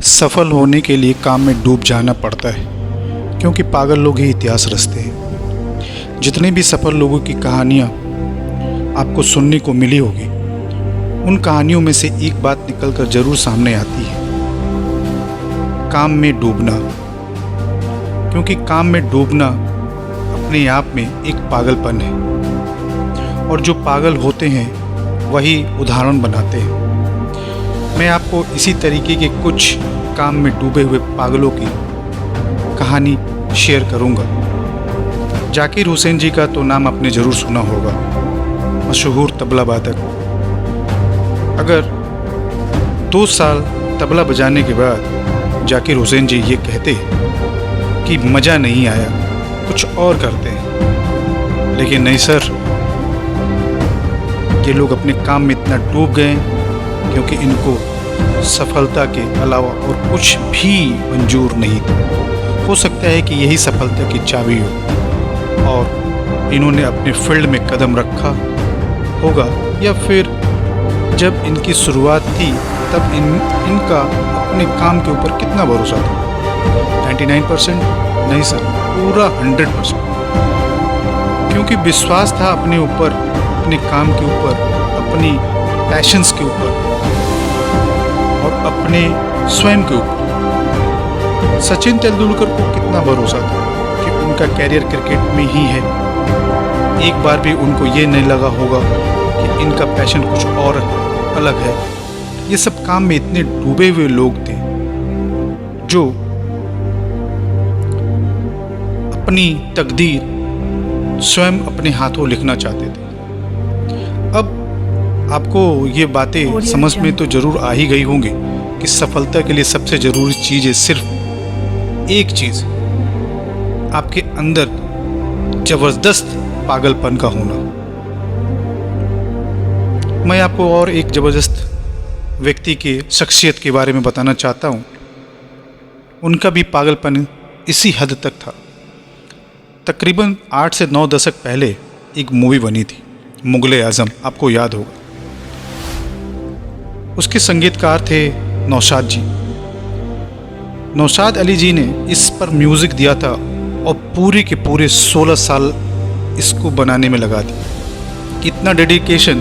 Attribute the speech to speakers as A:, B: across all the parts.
A: सफल होने के लिए काम में डूब जाना पड़ता है, क्योंकि पागल लोग ही इतिहास रचते हैं। जितने भी सफल लोगों की कहानियाँ आपको सुनने को मिली होगी, उन कहानियों में से एक बात निकलकर जरूर सामने आती है, काम में डूबना। क्योंकि काम में डूबना अपने आप में एक पागलपन है, और जो पागल होते हैं वही उदाहरण बनाते हैं। मैं आपको इसी तरीके के कुछ काम में डूबे हुए पागलों की कहानी शेयर करूंगा। जाकिर हुसैन जी का तो नाम आपने ज़रूर सुना होगा, मशहूर तबला वादक। अगर 2 साल तबला बजाने के बाद जाकिर हुसैन जी ये कहते कि मज़ा नहीं आया, कुछ और करते हैं, लेकिन नहीं सर, ये लोग अपने काम में इतना डूब गए क्योंकि इनको सफलता के अलावा और कुछ भी मंजूर नहीं था। हो सकता है कि यही सफलता की चाबी हो, और इन्होंने अपने फील्ड में कदम रखा होगा, या फिर जब इनकी शुरुआत थी तब इनका अपने काम के ऊपर कितना भरोसा था? 99%? नहीं सर, पूरा 100%। क्योंकि विश्वास था अपने ऊपर, अपने काम के ऊपर, अपनी पैशंस के ऊपर और अपने स्वयं के ऊपर। सचिन तेंदुलकर को कितना भरोसा था कि उनका कैरियर क्रिकेट में ही है। एक बार भी उनको ये नहीं लगा होगा कि इनका पैशन कुछ और अलग है। ये सब काम में इतने डूबे हुए लोग थे जो अपनी तकदीर स्वयं अपने हाथों लिखना चाहते थे। अब आपको ये बातें समझ में तो जरूर आ ही गई होंगी कि सफलता के लिए सबसे ज़रूरी चीज़ है सिर्फ एक चीज़, आपके अंदर ज़बरदस्त पागलपन का होना। मैं आपको और एक ज़बरदस्त व्यक्ति के शख्सियत के बारे में बताना चाहता हूँ। उनका भी पागलपन इसी हद तक था। तकरीबन 8 से 9 दशक पहले एक मूवी बनी थी, मुग़ल-ए-आज़म, आपको याद होगा। उसके संगीतकार थे नौशाद जी। नौशाद अली जी ने इस पर म्यूज़िक दिया था और पूरे के पूरे 16 साल इसको बनाने में लगा दिया। कितना डेडिकेशन,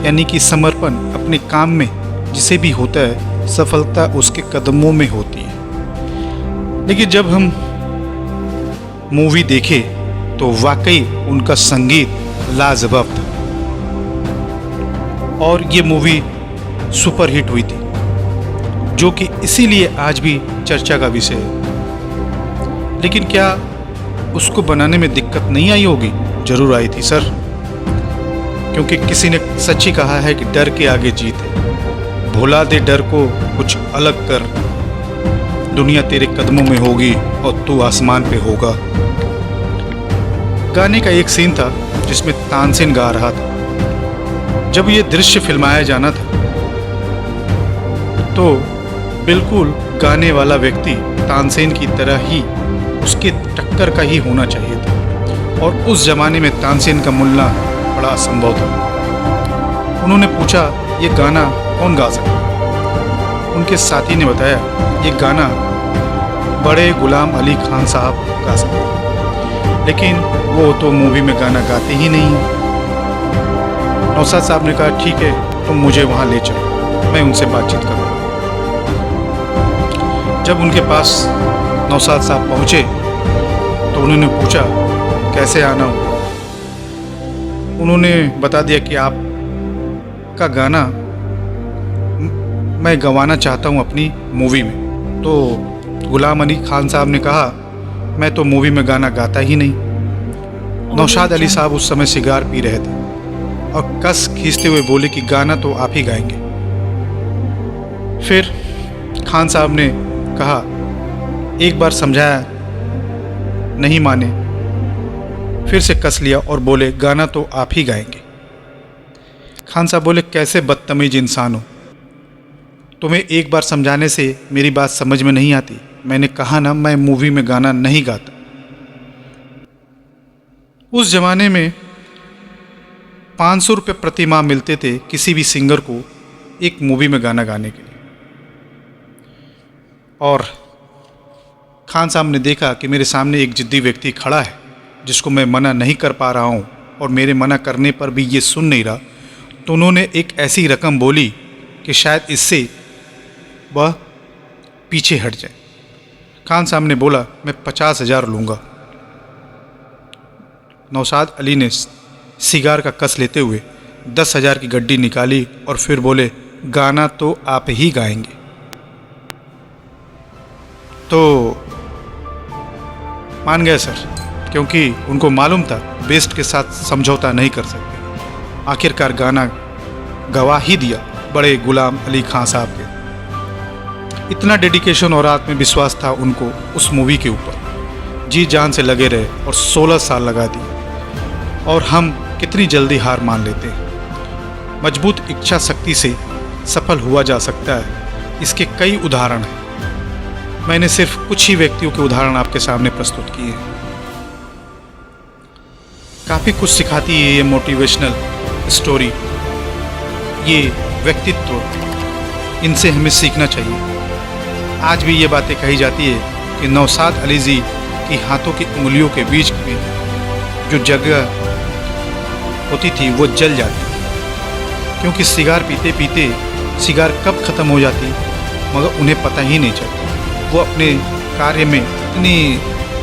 A: यानी कि समर्पण अपने काम में जिसे भी होता है, सफलता उसके कदमों में होती है। लेकिन जब हम मूवी देखे तो वाकई उनका संगीत लाजवाब था, और ये मूवी सुपर हिट हुई थी, जो कि इसीलिए आज भी चर्चा का विषय है। लेकिन क्या उसको बनाने में दिक्कत नहीं आई होगी? जरूर आई थी सर, क्योंकि किसी ने सच ही कहा है कि डर के आगे जीत है। भुला दे डर को, कुछ अलग कर, दुनिया तेरे कदमों में होगी और तू आसमान पे होगा। गाने का एक सीन था जिसमें तानसेन गा रहा था। जब ये दृश्य फिल्माया जाना था तो बिल्कुल गाने वाला व्यक्ति तानसेन की तरह ही उसके टक्कर का ही होना चाहिए था, और उस जमाने में तानसेन का मिलना बड़ा असंभव था। उन्होंने पूछा, ये गाना कौन गा सकता? उनके साथी ने बताया, ये गाना बड़े गुलाम अली खान साहब गा सकते, लेकिन वो तो मूवी में गाना गाते ही नहीं। नौशाद साहब ने कहा, ठीक है, तुम मुझे वहाँ ले चलो, मैं उनसे बातचीत करूँ। जब उनके पास नौशाद साहब पहुँचे तो उन्होंने पूछा, कैसे आना हो? उन्होंने बता दिया कि आपका गाना मैं गवाना चाहता हूँ अपनी मूवी में। तो गुलाम अली खान साहब ने कहा, मैं तो मूवी में गाना गाता ही नहीं। नौशाद अली साहब उस समय सिगार पी रहे थे और कस खींचते हुए बोले कि गाना तो आप ही गाएंगे। फिर खान साहब ने कहा, एक बार समझाया, नहीं माने, फिर से कस लिया और बोले, गाना तो आप ही गाएंगे। खान साहब बोले, कैसे बदतमीज इंसान हो, तुम्हें एक बार समझाने से मेरी बात समझ में नहीं आती? मैंने कहा ना, मैं मूवी में गाना नहीं गाता। उस जमाने में 500 रुपये प्रति माह मिलते थे किसी भी सिंगर को एक मूवी में गाना गाने के लिए। और खान साहब ने देखा कि मेरे सामने एक जिद्दी व्यक्ति खड़ा है जिसको मैं मना नहीं कर पा रहा हूँ और मेरे मना करने पर भी ये सुन नहीं रहा, तो उन्होंने एक ऐसी रकम बोली कि शायद इससे वह पीछे हट जाए। खान साहब ने बोला, मैं 50,000 लूँगा। नौशाद अली ने सिगार का कस लेते हुए 10,000 की गड्डी निकाली और फिर बोले, गाना तो आप ही गाएंगे। तो मान गए सर, क्योंकि उनको मालूम था बेस्ट के साथ समझौता नहीं कर सकते। आखिरकार गाना गवा ही दिया बड़े गुलाम अली खान साहब के। इतना डेडिकेशन और आत्मविश्वास था उनको उस मूवी के ऊपर, जी जान से लगे रहे और 16 साल लगा दिए। और हम कितनी जल्दी हार मान लेते हैं। मजबूत इच्छा शक्ति से सफल हुआ जा सकता है, इसके कई उदाहरण हैं। मैंने सिर्फ कुछ ही व्यक्तियों के उदाहरण आपके सामने प्रस्तुत किए हैं। काफ़ी कुछ सिखाती है ये मोटिवेशनल स्टोरी, ये व्यक्तित्व, इनसे हमें सीखना चाहिए। आज भी ये बातें कही जाती है कि नौशाद अली जी की हाथों की उंगलियों के बीच में जो जगह होती थी वो जल जाती, क्योंकि सिगार पीते पीते सिगार कब ख़त्म हो जाती मगर उन्हें पता ही नहीं चलता। वो अपने कार्य में इतने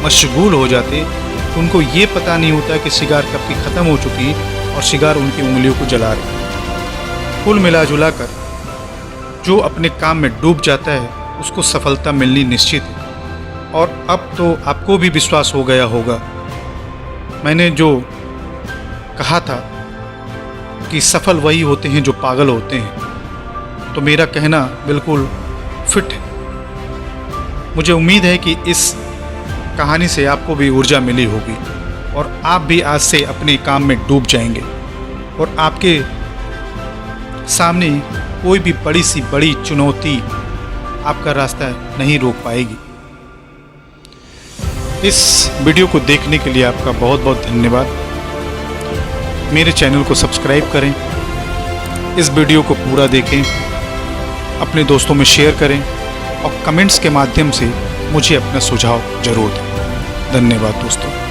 A: मशगूल हो जाते कि उनको ये पता नहीं होता कि सिगार कब की ख़त्म हो चुकी और सिगार उनकी उंगलियों को जला रही। कुल मिला जुला कर जो अपने काम में डूब जाता है उसको सफलता मिलनी निश्चित है। और अब तो आपको भी विश्वास हो गया होगा, मैंने जो कहा था कि सफल वही होते हैं जो पागल होते हैं, तो मेरा कहना बिल्कुल फिट है। मुझे उम्मीद है कि इस कहानी से आपको भी ऊर्जा मिली होगी और आप भी आज से अपने काम में डूब जाएंगे और आपके सामने कोई भी बड़ी सी बड़ी चुनौती आपका रास्ता नहीं रोक पाएगी। इस वीडियो को देखने के लिए आपका बहुत बहुत धन्यवाद। मेरे चैनल को सब्सक्राइब करें, इस वीडियो को पूरा देखें, अपने दोस्तों में शेयर करें और कमेंट्स के माध्यम से मुझे अपना सुझाव ज़रूर दें। धन्यवाद दोस्तों।